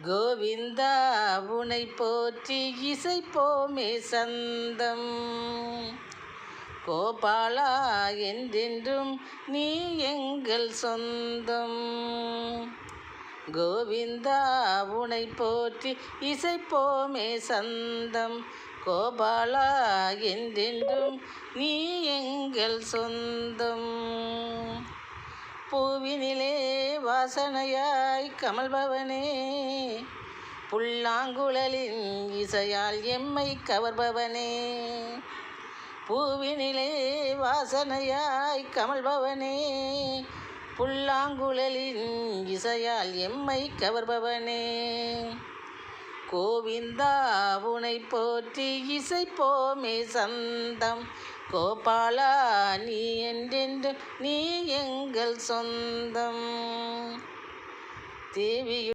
கோவிந்தா உனை போற்றி இசைப்போமே சந்தம். கோபாலா என்றென்றும் நீ எங்கள் சொந்தம். கோவிந்தா உனை போற்றி இசைப்போமே சந்தம். கோபாலா என்றென்றும் நீ எங்கள் சொந்தம். பூவினிலே வாசனையாய் கமழ்பவனே, புல்லாங்குழலின் இசையால் எம்மை கவர்பவனே. பூவினிலே வாசனையாய் கமழ்பவனே, புல்லாங்குழலின் இசையால் எம்மை கவர்பவனே. கோவிந்தா உனை போற்றி இசைப்போமே சந்தம். கோபாலா நீ என்றென்று நீ எங்கள் சொந்தம். தேவி